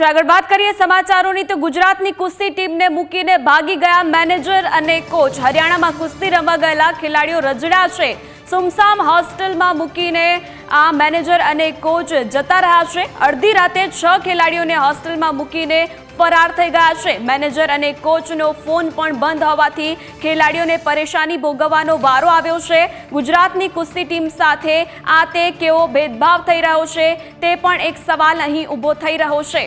આગળ વાત કરીએ સમાચારોની તો ગુજરાતની કુસ્તી ટીમને મૂકીને ભાગી ગયા મેનેજર અને કોચ. હરિયાણામાં કુસ્તી રમવા ગયેલા ખેલાડીઓ રજડ્યા છે. સુમસામ હોસ્ટેલમાં મૂકીને આ મેનેજર અને કોચ જતા રહ્યા છે. અડધી રાતે 6 ખેલાડીઓને હોસ્ટેલમાં મૂકીને ફરાર થઈ ગયા છે. મેનેજર અને કોચનો ફોન પણ બંધ હોવાથી ખેલાડીઓને પરેશાની ભોગવવાનો વારો આવ્યો છે. ગુજરાતની કુસ્તી ટીમ સાથે આ તે કેવો ભેદભાવ થઈ રહ્યો છે તે પણ એક સવાલ અહીં ઊભો થઈ રહ્યો છે.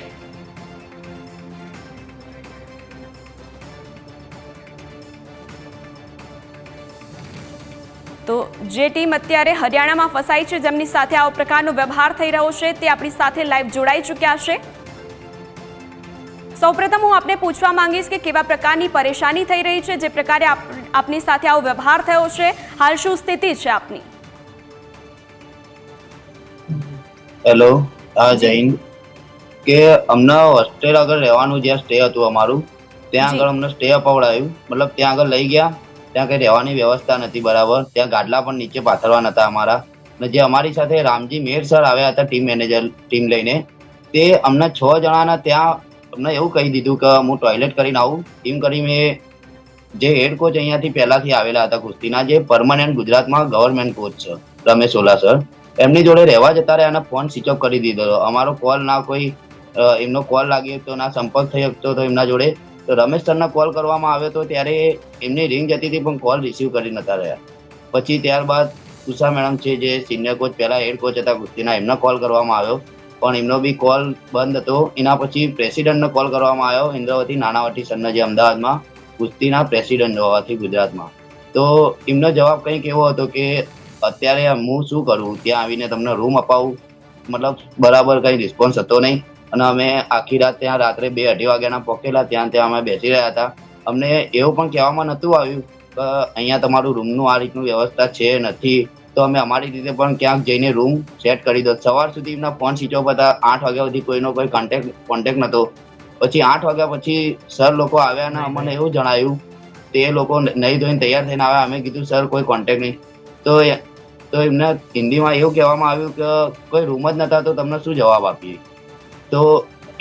તો જે ટીમ અત્યારે હરિયાણામાં ફસાઈ છે, જેમની સાથે આવો પ્રકારનો વ્યવહાર થઈ રહ્યો છે, તે આપણી સાથે લાઈવ જોડાઈ ચૂક્યા છે. સૌપ્રથમ હું આપને પૂછવા માંગીશ કે કેવા પ્રકારની પરેશાની થઈ રહી છે, જે પ્રકારે આપની સાથે આવો વ્યવહાર થયો છે, હાલ શું સ્થિતિ છે આપની? હેલો, હા જૈન. કે અમને હોસ્ટેલ આગળ રહેવાનું જ્યાં સ્ટે હતું અમારું, ત્યાં આગળ અમને સ્ટે અપાવડાયું. મતલબ ત્યાં આગળ લઈ ગયા, ત્યાં કઈ રહેવાની વ્યવસ્થા નથી બરાબર. ત્યાં ગાડલા પણ નીચે પાથરવા નતા અમારા. અને જે અમારી સાથે રામજી મેર સર આવ્યા હતા ટીમ મેનેજર ટીમ લઈને, તે અમને 6 જણાના ત્યાં અમને એવું કહી દીધું કે હું ટોયલેટ કરીને આવું. એમ કરી મેં જે હેડ કોચ અહીંયાથી પહેલાથી આવેલા હતા કુસ્તીના, જે પરમાનન્ટ ગુજરાતમાં ગવર્મેન્ટ કોચ છે, રમેશ ઓલા સર, એમની જોડે રહેવા જતા રહ્યા અને ફોન સ્વિચ ઓફ કરી દીધો. અમારો કોલ ના કોઈ એમનો કોલ લાગ્યો તો ના સંપર્ક થઈ શકતો હતો એમના જોડે. તો રમેશ સરને કોલ કરવામાં આવ્યો તો ત્યારે એમની રિંગ જતી હતી પણ કોલ રિસીવ કરી નતા રહ્યા. પછી ત્યારબાદ ઉષા મેડમ છે, જે સિનિયર કોચ પહેલા હેડ કોચ હતા કુસ્તીના, એમને કોલ કરવામાં આવ્યો પણ એમનો બી કોલ બંધ હતો. એના પછી પ્રેસિડેન્ટને કોલ કરવામાં આવ્યો, ઇન્દ્રવતી નાનાવટી સરને, જે અમદાવાદમાં કુસ્તીના પ્રેસિડેન્ટ હોવાથી ગુજરાતમાં. તો એમનો જવાબ કંઈક એવો હતો કે અત્યારે હું શું કરું, ત્યાં આવીને તમને રૂમ અપાવું. મતલબ બરાબર કંઈ રિસ્પોન્સ હતો નહીં. અને અમે આખી રાત ત્યાં રાત્રે 2-2:30 વાગ્યાના પહોંચેલા. ત્યાં અમે બેસી રહ્યા હતા. અમને એવું પણ કહેવામાં નહોતું આવ્યું કે અહીંયા તમારું રૂમનું આ રીતનું વ્યવસ્થા છે નથી, તો અમે અમારી રીતે પણ ક્યાંક જઈને રૂમ સેટ કરી દો. સવાર સુધી એમના ફોન સ્વિચ ઓફ હતા. 8 વાગ્યા સુધી કોઈનો કોઈ કોન્ટેક્ટ નહોતો. પછી 8 વાગ્યા પછી સર લોકો આવ્યા અને અમને એવું જણાવ્યું, તે લોકો નહીં ધોઈને તૈયાર થઈને આવ્યા. અમે કીધું સર કોઈ કોન્ટેક્ટ નહીં. તો એમને હિન્દીમાં એવું કહેવામાં આવ્યું કે કોઈ રૂમ જ નહોતા, તો તમને શું જવાબ આપીએ. તો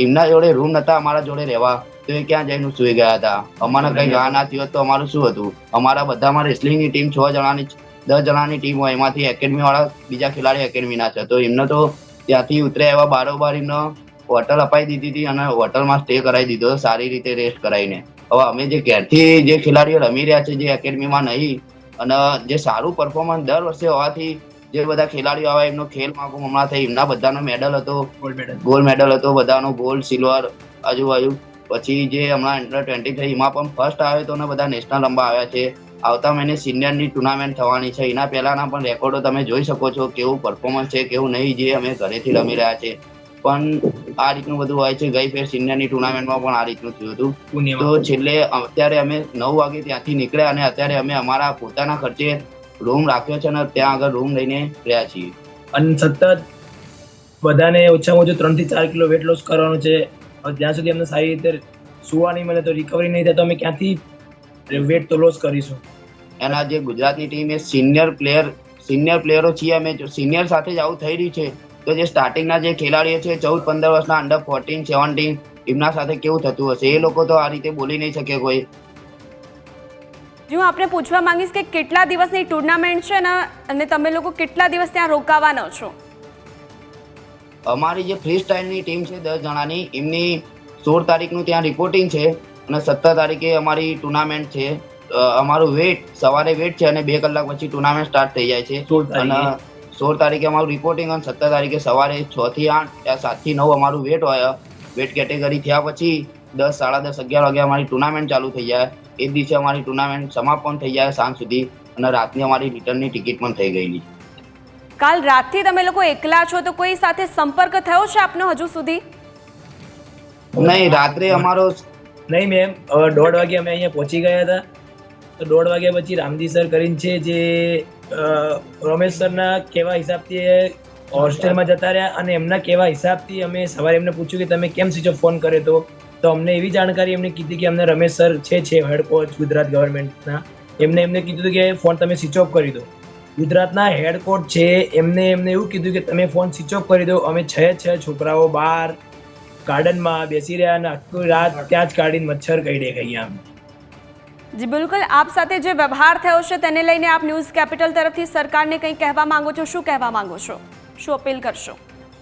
એમના જોડે રૂમ નહોતા અમારા જોડે રહેવા, તો એ ક્યાં જઈને સુઈ ગયા હતા. અમારે કંઈ ગયા ના થયું તો અમારું શું હતું. અમારા બધામાં રેસલિંગની ટીમ 6 જણાની 10 જણાની ટીમ હોય, એમાંથી એકેડમી વાળા બીજા ખેલાડી એકેડમીના છે. તો એમને તો ત્યાંથી ઉતર્યા એવા બારોબાર એમને હોટલ અપાઈ દીધી હતી અને હોટલમાં સ્ટે કરાવી દીધો, સારી રીતે રેસ્ટ કરાવીને. હવે અમે જે ઘેરથી જે ખેલાડીઓ રમી રહ્યા છે, જે એકેડમીમાં નહીં, અને જે સારું પરફોર્મન્સ દર વર્ષે હોવાથી જે બધા ખેલાડીઓ આવે, એમનો ખેલ મહાકુંભ હમણાં થઈ, એમના બધાનો મેડલ હતો, ગોલ્ડ મેડલ હતો બધાનો, ગોલ્ડ સિલ્વર આજુબાજુ. પછી જે હમણાં અંડર-20 થઈ, એમાં પણ ફર્સ્ટ આવ્યો તો ને બધા નેશનલ રમવા આવ્યા છે. આવતા મહિને સિનિયરની ટુર્નામેન્ટ થવાની છે. એના પહેલાના પણ રેકોર્ડો તમે જોઈ શકો છો, કેવું પરફોર્મન્સ છે કેવું નહીં, જે અમે ઘરેથી રમી રહ્યા છે. પણ આ રીતનું બધું હોય છે. ગઈ ફેર સિનિયરની ટુર્નામેન્ટમાં પણ આ રીતનું થયું હતું. તો છેલ્લે અત્યારે અમે 9 વાગે ત્યાંથી નીકળ્યા અને અત્યારે અમે અમારા પોતાના ખર્ચે રૂમ રાખ્યો છે અને ત્યાં આગળ રૂમ લઈને રહ્યા છીએ. અને સતત બધાને ઓછામાં ઓછું 3 થી 4 કિલો વેટ લોસ કરવાનું છે. જ્યાં સુધી અમને સારી રીતે સુવા નહીં મળે, તો રિકવરી નહીં થાય, તો અમે ક્યાંથી વેટ તો લોસ કરીશું. એના જે ગુજરાતની ટીમ એ સિનિયર પ્લેયરો છીએ અમે. સિનિયર સાથે જ આવું થઈ રહ્યું છે, તો જે સ્ટાર્ટિંગના જે ખેલાડીઓ છે 14-15 વર્ષના, અંડર 14-17, એમના સાથે કેવું થતું હશે. એ લોકો તો આ રીતે બોલી નહીં શકે કોઈ. જો આપણે પૂછવા માંગીશ કે કેટલા દિવસની ટુર્નામેન્ટ છે ને, અને તમે લોકો કેટલા દિવસ ત્યાં રોકાવાના છો? અમારી જે ફ્રી સ્ટાઇલની ટીમ છે 10 જણાની, એમની 16 તારીખનું ત્યાં રિપોર્ટિંગ છે અને 17 તારીખે અમારી ટુર્નામેન્ટ છે. અમારું વેટ સવારે વેટ છે અને 2 કલાક પછી ટુર્નામેન્ટ સ્ટાર્ટ થઈ જાય છે. અને 16 તારીખે અમારું રિપોર્ટિંગ અને 17 તારીખે સવારે 6 થી 8 યા 7 થી 9 અમારું વેટ હોય. વેટ કેટેગરી થયા પછી 10, 10:30, 11 વાગે અમારી ટુર્નામેન્ટ ચાલુ થઈ જાય. એ દિવસે અમારી ટુર્નામેન્ટ સમાપ્ત પણ થઈ જાય સાંજ સુધી, અને રાતની અમારી રિટર્નની ટિકિટ પણ થઈ ગયેલી. કાલ રાતથી તમે લોકો એકલા છો, તો કોઈ સાથે સંપર્ક થયો છે આપનો હજુ સુધી? નહીં, રાત્રે અમારો નહીં મેમ. 1:30 વાગે અમે અહીંયા પહોંચી ગયા હતા. તો 1:30 વાગ્યા પછી રામજી સર કરીને છે, જે રમેશ સરના કહેવા હિસાબથી હોસ્ટેલમાં જતા રહ્યા, અને એમના કહેવા હિસાબથી અમે સવારે એમને પૂછ્યું કે તમે કેમ સ્વિચ ઓફ ફોન કર્યો. તો અમને એવી જાણકારી એમને કીધી કે અમને રમેશ સર છે હેડ કોચ ગુજરાત ગવર્મેન્ટના, એમને કીધું કે ફોન તમે સ્વિચ ઓફ કરી દો. ગુજરાતના હેડ કોચ છે એમને એવું કીધું કે તમે ફોન સ્વિચ ઓફ કરી દો, અમે 6 છોકરાઓ 12 ગાર્ડનમાં બેસી રહ્યા અને આખી રાત ત્યાં જ કાઢીને મચ્છર કરડે અહીંયા આમ. જી બિલકુલ, આપ સાથે જે વ્યવહાર થયો છે તેને લઈને આપ ન્યૂઝ કેપિટલ તરફથી સરકારને કંઈ કહેવા માંગો છો? શું કહેવા માંગો છો? શું અપીલ કરશો?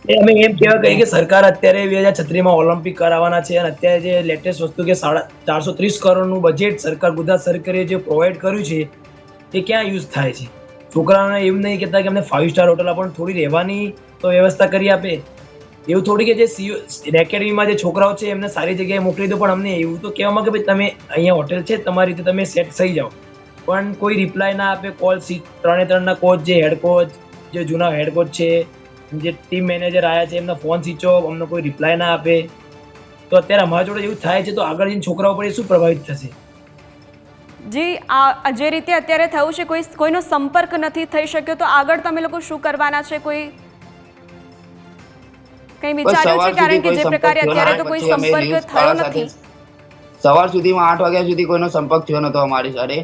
અમે એમ કહેવા કહીએ કે સરકાર અત્યારે 2036માં ઓલિમ્પિક કરાવવાના છે અને અત્યારે જે લેટેસ્ટ વસ્તુ કે 430 કરોડનું બજેટ સરકાર ગુજરાત સરકારે જે પ્રોવાઈડ કર્યું છે એ ક્યાં યુઝ થાય છે? છોકરાઓને એવું નહીં કહેતા કે અમને 5 સ્ટાર હોટલ પણ થોડી રહેવાની તો વ્યવસ્થા કરી આપે. એવું થોડી કે જે એકેડમીમાં જે છોકરાઓ છે એમને સારી જગ્યાએ મોકલી દો, પણ અમને એવું તો કહેવામાં કે ભાઈ તમે અહીંયા હોટેલ છે તમારી રીતે તમે સેટ થઈ જાઓ, પણ કોઈ રિપ્લાય ના આપે. કોલ 3-3ના કોચ, જે હેડ કોચ, જે જૂના હેડ કોચ છે, જે ટીમ મેનેજર આવ્યા છે એમના ફોન સ્વિચ ઓફ, અમને કોઈ રિપ્લાય ના આપે. તો અત્યારે અમારા જોડે એવું થાય છે તો આગળ જઈને છોકરાઓ પર એ શું પ્રભાવિત થશે? જી, આ જે રીતે અત્યારે થયું છે, કોઈનો સંપર્ક નથી થઈ શક્યો, તો આગળ તમે લોકો શું કરવાના છે? કંઈ વિચાર્યું છે? કારણ કે જે પ્રકારે અત્યારે તો કોઈ સંપર્ક થયો નથી. સવાર સુધીમાં 8 વાગ્યા સુધી કોઈનો સંપર્ક થયો નતો અમારી સાથે.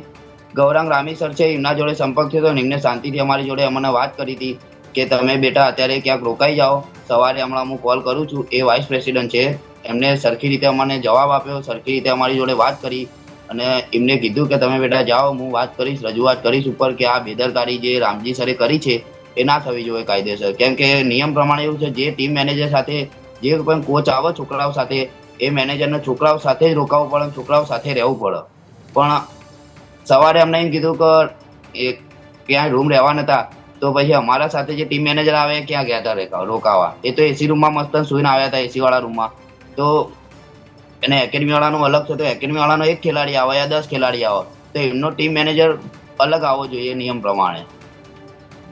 ગૌરાંગ રામી સર છે એમના જોડે સંપર્ક થયો હતો, એમને શાંતિથી અમારી જોડે અમને વાત કરી હતી કે તમે બેટા અત્યારે ક્યાંક રોકાઈ જાઓ, સવારે હમણાં હું કોલ કરું છું. એ વાઇસ પ્રેસિડન્ટ છે, એમને સરખી રીતે અમને જવાબ આપ્યો, સરખી રીતે અમારી જોડે વાત કરી અને એમને કીધું કે તમે બેટા જાઓ, હું વાત કરીશ, રજૂઆત કરીશ ઉપર કે આ બેદરકારી જે રામજી સરે કરી છે એ ના થવી જોઈએ કાયદેસર. કેમ કે નિયમ પ્રમાણે એવું છે, જે ટીમ મેનેજર સાથે જે પણ કોચ આવે છોકરાઓ સાથે, એ મેનેજરને છોકરાઓ સાથે જ રોકાવવું પડે, છોકરાઓ સાથે રહેવું પડે. પણ સવારે અમને એમ કીધું કે ક્યાંય રૂમ રહેવા નતા, તો પછી અમારા સાથે જે ટીમ મેનેજર આવે ક્યાં ગયા હતા રોકાવા? એ તો એસી રૂમમાં મસ્ત સુઈને આવ્યા હતા, એસી વાળા રૂમમાં. તો એને એકેડમી વાળાનું અલગ છે, તો એકેડમી વાળાનો 1 ખેલાડી આવે યા 10 ખેલાડી આવે તો એમનો ટીમ મેનેજર અલગ આવવો જોઈએ નિયમ પ્રમાણે.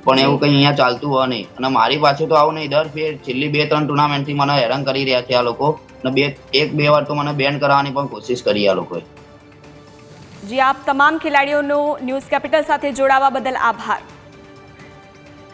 પણ એવું કંઈ અહીંયા ચાલતું હોય નહીં. અને મારી પાસે તો આવું નહીં, દર ફેર છેલ્લી 2-3 ટુર્નામેન્ટથી મને હેરાન કરી રહ્યા છે આ લોકો, અને 1-2 વાર તો મને બેન કરવાની પણ કોશિશ કરી આ લોકોએ. જી, આપ તમામ ખેલાડીઓનો ન્યૂઝ કેપિટલ સાથે જોડાવા બદલ આભાર.